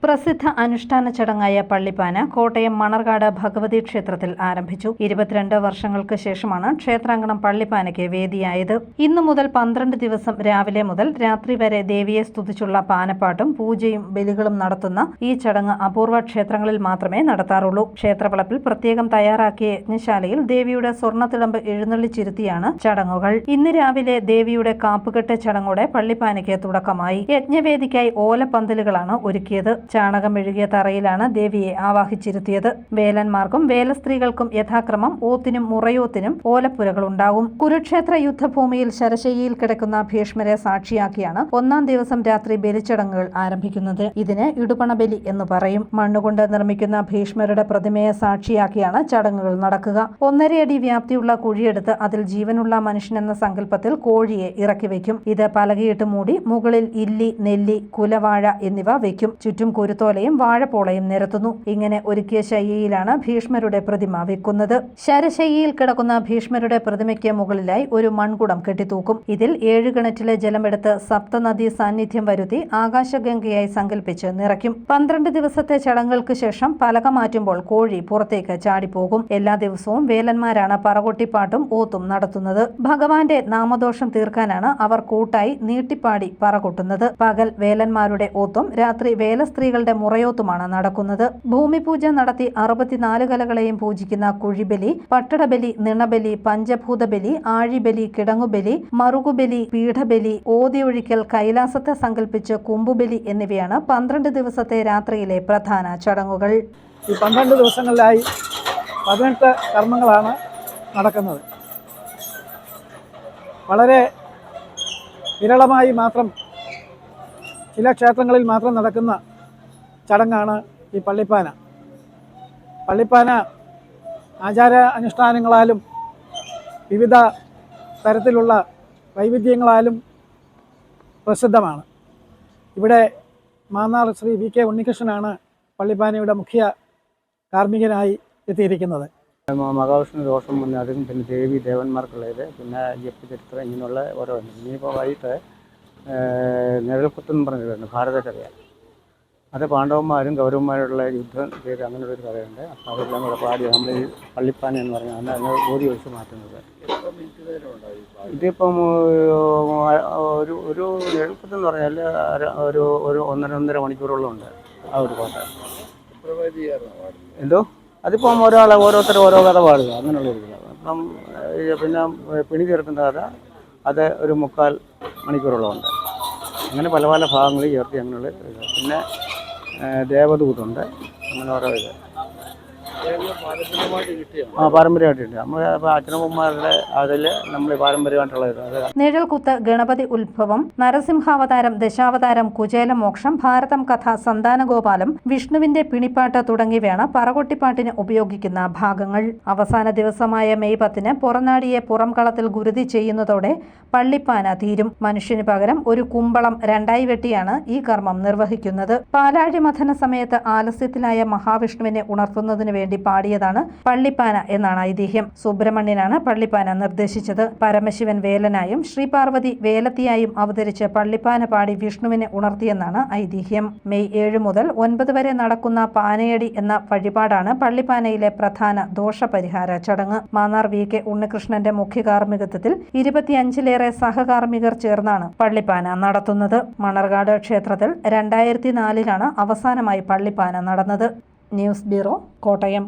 പ്രസിദ്ധ അനുഷ്ഠാന ചടങ്ങായ പള്ളിപ്പാന കോട്ടയം മണർകാട് ഭഗവതി ക്ഷേത്രത്തിൽ ആരംഭിച്ചു. 22 വർഷങ്ങൾക്ക് ശേഷമാണ് ക്ഷേത്രാങ്കണം പള്ളിപ്പാനയ്ക്ക് വേദിയായത്. ഇന്നു മുതൽ 12 ദിവസം രാവിലെ മുതൽ രാത്രി വരെ ദേവിയെ സ്തുതിച്ചുള്ള പാനപ്പാട്ടും പൂജയും ബലികളും നടത്തുന്ന ഈ ചടങ്ങ് അപൂർവ ക്ഷേത്രങ്ങളിൽ മാത്രമേ നടത്താറുള്ളൂ. ക്ഷേത്രവളപ്പിൽ പ്രത്യേകം തയ്യാറാക്കിയ യജ്ഞശാലയിൽ ദേവിയുടെ സ്വർണ്ണത്തിടമ്പ് എഴുന്നള്ളിച്ചിരുത്തിയാണ് ചടങ്ങുകൾ. ഇന്ന് രാവിലെ ദേവിയുടെ കാപ്പുകെട്ട് ചടങ്ങോടെ പള്ളിപ്പാനയ്ക്ക് തുടക്കമായി. യജ്ഞവേദിക്കായി ഓലപ്പന്തലുകളാണ് ഒരുക്കിയത്. ചാണകം മെഴുകിയ തറയിലാണ് ദേവിയെ ആവാഹിച്ചിരുത്തിയത്. വേലന്മാർക്കും വേലസ്ത്രീകൾക്കും യഥാക്രമം ഓത്തിനും മുറയോത്തിനും ഓലപ്പുരകളുണ്ടാകും. കുരുക്ഷേത്ര യുദ്ധഭൂമിയിൽ ശരശയ്യയിൽ കിടക്കുന്ന ഭീഷ്മരെ സാക്ഷിയാക്കിയാണ് 1-ാം ദിവസം രാത്രി ബലിച്ചടങ്ങുകൾ ആരംഭിക്കുന്നത്. ഇതിന് ഇടുപണബലി എന്ന് പറയും. മണ്ണുകൊണ്ട് നിർമ്മിക്കുന്ന ഭീഷ്മരുടെ പ്രതിമയെ സാക്ഷിയാക്കിയാണ് ചടങ്ങുകൾ നടക്കുക. 1.5 അടി വ്യാപ്തിയുള്ള കുഴിയെടുത്ത് അതിൽ ജീവനുള്ള മനുഷ്യനെന്ന സങ്കല്പത്തിൽ കോഴിയെ ഇറക്കി വയ്ക്കും. ഇത് പലകയിട്ട് മൂടി മുകളിൽ ഇല്ലി, നെല്ലി, കുലവാഴ എന്നിവ വയ്ക്കും. ചുറ്റും കുരുത്തോലയും വാഴപ്പോളയും നിരത്തുന്നു. ഇങ്ങനെ ഒരുക്കിയ ശയ്യയിലാണ് ഭീഷ്മരുടെ പ്രതിമ വെക്കുന്നത്. ശരശയ്യയിൽ കിടക്കുന്ന ഭീഷ്മരുടെ പ്രതിമയ്ക്ക് മുകളിലായി ഒരു മൺകുടം കെട്ടിത്തൂക്കും. ഇതിൽ 7 കിണറ്റിലെ ജലമെടുത്ത് സപ്തനദി സാന്നിധ്യം വരുത്തി ആകാശഗംഗയായി സങ്കല്പിച്ച് നിറയ്ക്കും. 12 ദിവസത്തെ ചടങ്ങുകൾക്ക് ശേഷം പലക മാറ്റുമ്പോൾ കോഴി പുറത്തേക്ക് ചാടിപ്പോകും. എല്ലാ ദിവസവും വേലന്മാരാണ് പറകൊട്ടിപ്പാട്ടും ഓത്തും നടത്തുന്നത്. ഭഗവാന്റെ നാമദോഷം തീർക്കാനാണ് അവർ കൂട്ടായി നീട്ടിപ്പാടി പറകൊട്ടുന്നത്. പകൽ വേലന്മാരുടെ ഓത്തും രാത്രി വേലസ്ത്രീകളുടെ മുറയോത്തുമാണ് നടക്കുന്നത്. ഭൂമിപൂജ നടത്തി 64 കലകളെയും പൂജിക്കുന്ന കുഴിബലി, പട്ടടബലി, നിണബലി, പഞ്ചഭൂതബലി, ആഴിബലി, കിടങ്ങുബലി, മറുകുബലി, പീഠബലി, ഓതിയൊഴിക്കൽ, കൈലാസത്തെ സങ്കല്പിച്ച് കുമ്പുബലി എന്നിവയാണ് 12 ദിവസത്തെ രാത്രിയിലെ പ്രധാന ചടങ്ങുകൾ. ഈ 12 ദിവസങ്ങളിലായി 18 കർമ്മങ്ങളാണ് നടക്കുന്നത്. വളരെ വിരളമായി മാത്രം ചില ക്ഷേത്രങ്ങളിൽ മാത്രം നടക്കുന്ന ചടങ്ങാണ് ഈ പള്ളിപ്പാന. പള്ളിപ്പാന ആചാര അനുഷ്ഠാനങ്ങളാലും വിവിധ തരത്തിലുള്ള വൈവിധ്യങ്ങളാലും പ്രസിദ്ധമാണ്. ഇവിടെ മാന്നാർ ശ്രീ VK ഉണ്ണികൃഷ്ണനാണ് പള്ളിപ്പാനയുടെ മുഖ്യ കാർമ്മികനായി എത്തിയിരിക്കുന്നത്. മഹാവിഷ്ണു ദോഷം വന്നതും പിന്നെ ദേവി ദേവന്മാർക്കുള്ളത്, പിന്നെ ജപ്തിചരിത്രം, ഇങ്ങനെയുള്ള ഓരോ. ഇനിയിപ്പോൾ വൈകിട്ട് നിഴൽക്കുത്തെന്ന് പറഞ്ഞിട്ടുണ്ട്, ഭാരതക്കഥയാണ്. അത് പാണ്ഡവന്മാരും കൗരവന്മാരുള്ള യുദ്ധം ചെയ്ത് അങ്ങനെയുള്ളൊരു കഥയുണ്ട്. അപ്പോൾ അതെല്ലാം കൂടെ പാടി നമ്മൾ ഈ പള്ളിപ്പാന എന്ന് പറഞ്ഞാൽ അന്ന് ഓതി ഒഴിച്ച് മാറ്റുന്നത്. ഇതിപ്പം ഒരു നിഴൽക്കുത്തെന്ന് പറഞ്ഞാൽ ഒരു 1.5 മണിക്കൂറോളം ഉണ്ട് ആ ഒരു കോട്ട. എന്തോ അതിപ്പം ഓരോരുത്തർ ഓരോ കഥ പാടുക, അങ്ങനെയുള്ളൊരു കഥ. അപ്പം പിന്നെ പിണി തീർക്കുന്ന കഥ അത് ഒരു 3/4 മണിക്കൂറോളം ഉണ്ട്. അങ്ങനെ പല പല ഭാഗങ്ങളിൽ ചേർത്തി അങ്ങനെയുള്ള ഇത്. പിന്നെ ദേവദൂതുണ്ട്, അങ്ങനെ ഓരോ ഇത് പാരമ്പര്യമായിട്ടുണ്ട്. നമ്മൾ അച്ഛനമ്മമാരുടെ അതിൽ നമ്മൾ പാരമ്പര്യമായിട്ടുള്ള ഇത്. നിഴൽക്കുത്ത്, ഗണപതി ഉത്ഭവം, നരസിംഹാവതാരം, ദശാവതാരം, കുചേലമോക്ഷം, ഭാരതം കഥ, സന്താനഗോപാലം, വിഷ്ണുവിന്റെ പിണിപ്പാട്ട് തുടങ്ങിയവയാണ് പറകൊട്ടിപ്പാട്ടിന് ഉപയോഗിക്കുന്ന ഭാഗങ്ങൾ. അവസാന ദിവസമായ മെയ് 10-ന് പുറനാടിയെ പുറംകളത്തിൽ ഗുരുതി ചെയ്യുന്നതോടെ പള്ളിപ്പാന തീരും. മനുഷ്യന് പകരം ഒരു കുമ്പളം 2ആയി വെട്ടിയാണ് ഈ കർമ്മം നിർവഹിക്കുന്നത്. പാലാഴി മഥന സമയത്ത് ആലസ്യത്തിലായ മഹാവിഷ്ണുവിനെ ഉണർത്തുന്നതിന് വേണ്ടി പാടിയതാണ് പള്ളിപ്പാന എന്നാണ് ഐതിഹ്യം. സുബ്രഹ്മണ്യനാണ് പള്ളിപ്പാന നിർദ്ദേശിച്ചത്. പരമശിവൻ വേലനായും ശ്രീപാർവതി വേലത്തിയായും അവതരിച്ച് പള്ളിപ്പാന പാടി വിഷ്ണുവിനെ ഉണർത്തിയെന്നാണ് ഐതിഹ്യം. മെയ് 7 മുതൽ 9 വരെ നടക്കുന്ന പാനയടി എന്ന വഴിപാടാണ് പള്ളിപ്പാനയിലെ പ്രധാന ദോഷപരിഹാര ചടങ്ങ്. മാന്നാർ VK ഉണ്ണികൃഷ്ണന്റെ മുഖ്യ കാർമ്മികത്വത്തിൽ 25-ലേറെ സഹകാർമ്മികർ ചേർന്നാണ് പള്ളിപ്പാന നടത്തുന്നത്. മണർകാട് ക്ഷേത്രത്തിൽ 2004-ലാണ് അവസാനമായി പള്ളിപ്പാന നടന്നത്. News bureau, Kottayam.